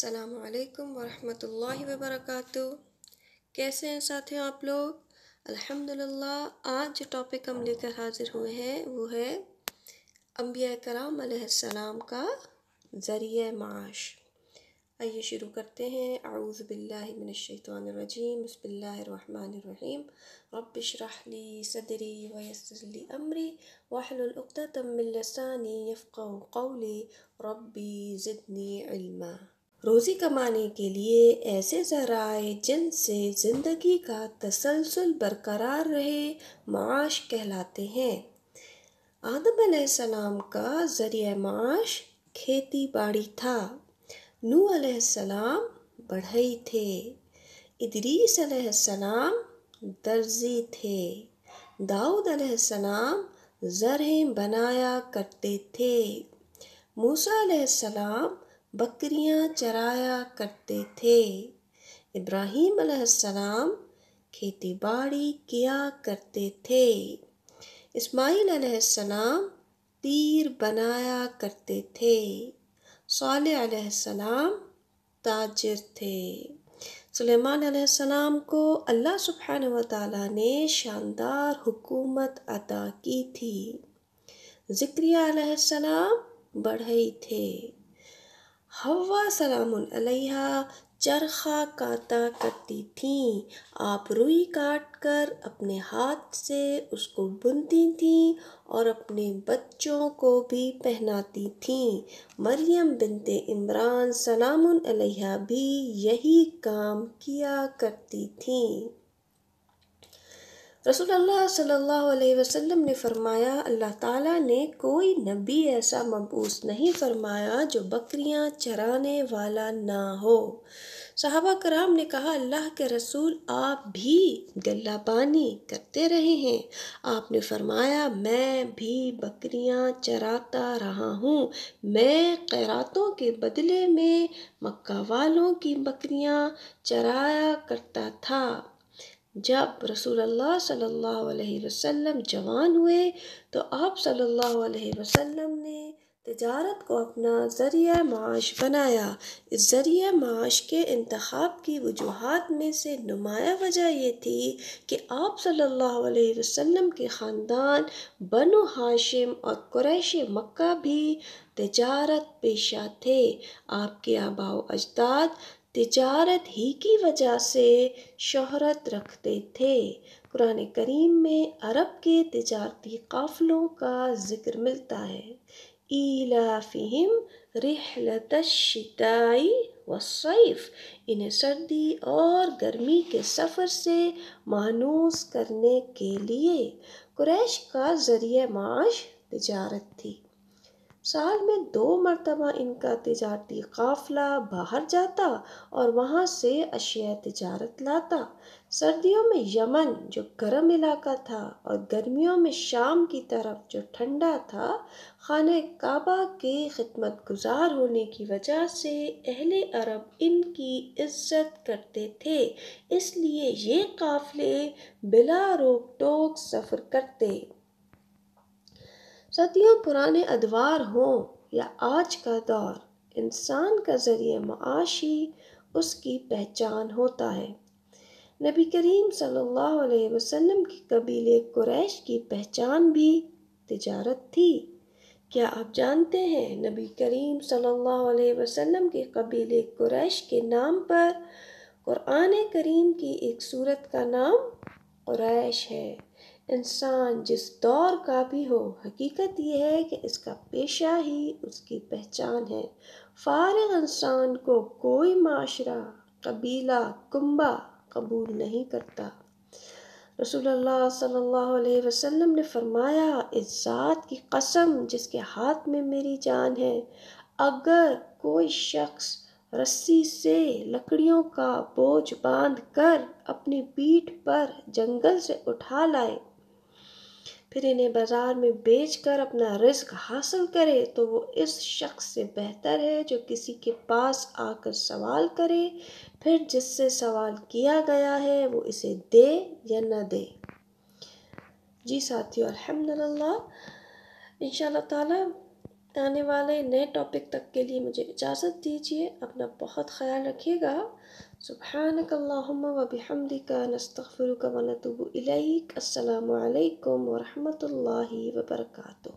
السلام علیکم ورحمۃ اللہ وبرکاتہ۔ کیسے ہیں ساتھیوں آپ لوگ؟ الحمدللہ۔ آج جو ٹاپک ہم لے کر حاضر ہوئے ہیں وہ ہے انبیاء کرام علیہ السلام کا ذریعہ معاش۔ آئیے شروع کرتے ہیں۔ اعوذ باللہ من الشیطان الرجیم، بسم اللہ الرحمن الرحیم۔ رب اشرح لی صدری ویسر لی امری واحلل عقدۃ من لسانی یفقہوا قولی ربی زدنی علما۔ روزی کمانے کے لیے ایسے ذرائع جن سے زندگی کا تسلسل برقرار رہے معاش کہلاتے ہیں۔ آدم علیہ السلام کا ذریعہ معاش کھیتی باڑی تھا۔ نوح علیہ السلام بڑھئی تھے۔ ادریس علیہ السلام درزی تھے۔ داؤد علیہ السلام زرہیں بنایا کرتے تھے۔ موسیٰ علیہ السلام بکریاں چرایا کرتے تھے۔ ابراہیم علیہ السلام کھیتی باڑی کیا کرتے تھے۔ اسماعیل علیہ السلام تیر بنایا کرتے تھے۔ صالح علیہ السلام تاجر تھے۔ سلیمان علیہ السلام کو اللہ سبحانہ وتعالیٰ نے شاندار حکومت عطا کی تھی۔ زکریا علیہ السلام بڑھئی تھے۔ حوا سلام علیہا چرخہ کاتا کرتی تھیں۔ آپ روئی کاٹ کر اپنے ہاتھ سے اس کو بنتی تھیں اور اپنے بچوں کو بھی پہناتی تھیں۔ مریم بنت عمران سلام علیہا بھی یہی کام کیا کرتی تھیں۔ رسول اللہ صلی اللہ علیہ وسلم نے فرمایا، اللہ تعالیٰ نے کوئی نبی ایسا مبعوث نہیں فرمایا جو بکریاں چرانے والا نہ ہو۔ صحابہ کرام نے کہا، اللہ کے رسول آپ بھی غلہ بانی کرتے رہے ہیں؟ آپ نے فرمایا، میں بھی بکریاں چراتا رہا ہوں۔ میں قیراتوں کے بدلے میں مکہ والوں کی بکریاں چرایا کرتا تھا۔ جب رسول اللہ صلی اللہ علیہ وسلم جوان ہوئے تو آپ صلی اللہ علیہ وسلم نے تجارت کو اپنا ذریعہ معاش بنایا۔ اس ذریعہ معاش کے انتخاب کی وجوہات میں سے نمایاں وجہ یہ تھی کہ آپ صلی اللہ علیہ وسلم کے خاندان بنو ہاشم اور قریش مکہ بھی تجارت پیشہ تھے۔ آپ کے آباء و اجداد تجارت ہی کی وجہ سے شہرت رکھتے تھے۔ قرآن کریم میں عرب کے تجارتی قافلوں کا ذکر ملتا ہے۔ ایلافہم رحلۃ الشتاء والصیف، انہیں سردی اور گرمی کے سفر سے مانوس کرنے کے لیے۔ قریش کا ذریعہ معاش تجارت تھی۔ سال میں 2 مرتبہ ان کا تجارتی قافلہ باہر جاتا اور وہاں سے اشیاء تجارت لاتا۔ سردیوں میں یمن جو گرم علاقہ تھا اور گرمیوں میں شام کی طرف جو ٹھنڈا تھا، خانہ کعبہ کے خدمت گزار ہونے کی وجہ سے اہل عرب ان کی عزت کرتے تھے، اس لیے یہ قافلے بلا روک ٹوک سفر کرتے۔ صدیوں پرانے ادوار ہوں یا آج کا دور، انسان کا ذریعہ معاش ہی اس کی پہچان ہوتا ہے۔ نبی کریم صلی اللہ علیہ وسلم کی قبیلے قریش کی پہچان بھی تجارت تھی۔ کیا آپ جانتے ہیں نبی کریم صلی اللہ علیہ وسلم کے قبیلے قریش کے نام پر قرآن کریم کی ایک سورت کا نام قریش ہے؟ انسان جس دور کا بھی ہو، حقیقت یہ ہے کہ اس کا پیشہ ہی اس کی پہچان ہے۔ فارغ انسان کو کوئی معاشرہ، قبیلہ، کنبہ قبول نہیں کرتا۔ رسول اللہ صلی اللہ علیہ وسلم نے فرمایا، اس ذات کی قسم جس کے ہاتھ میں میری جان ہے، اگر کوئی شخص رسی سے لکڑیوں کا بوجھ باندھ کر اپنی پیٹھ پر جنگل سے اٹھا لائے، پھر انہیں بازار میں بیچ کر اپنا رزق حاصل کرے تو وہ اس شخص سے بہتر ہے جو کسی کے پاس آ کر سوال کرے، پھر جس سے سوال کیا گیا ہے وہ اسے دے یا نہ دے۔ جی ساتھیو، الحمدللہ، انشاءاللہ تعالی آنے والے نئے ٹاپک تک کے لیے مجھے اجازت دیجیے. اپنا بہت خیال رکھیے گا. سبحانک اللہم و بحمدک نستغفرک و نتوب الیک. السلام علیکم ورحمۃ اللہ وبرکاتہ.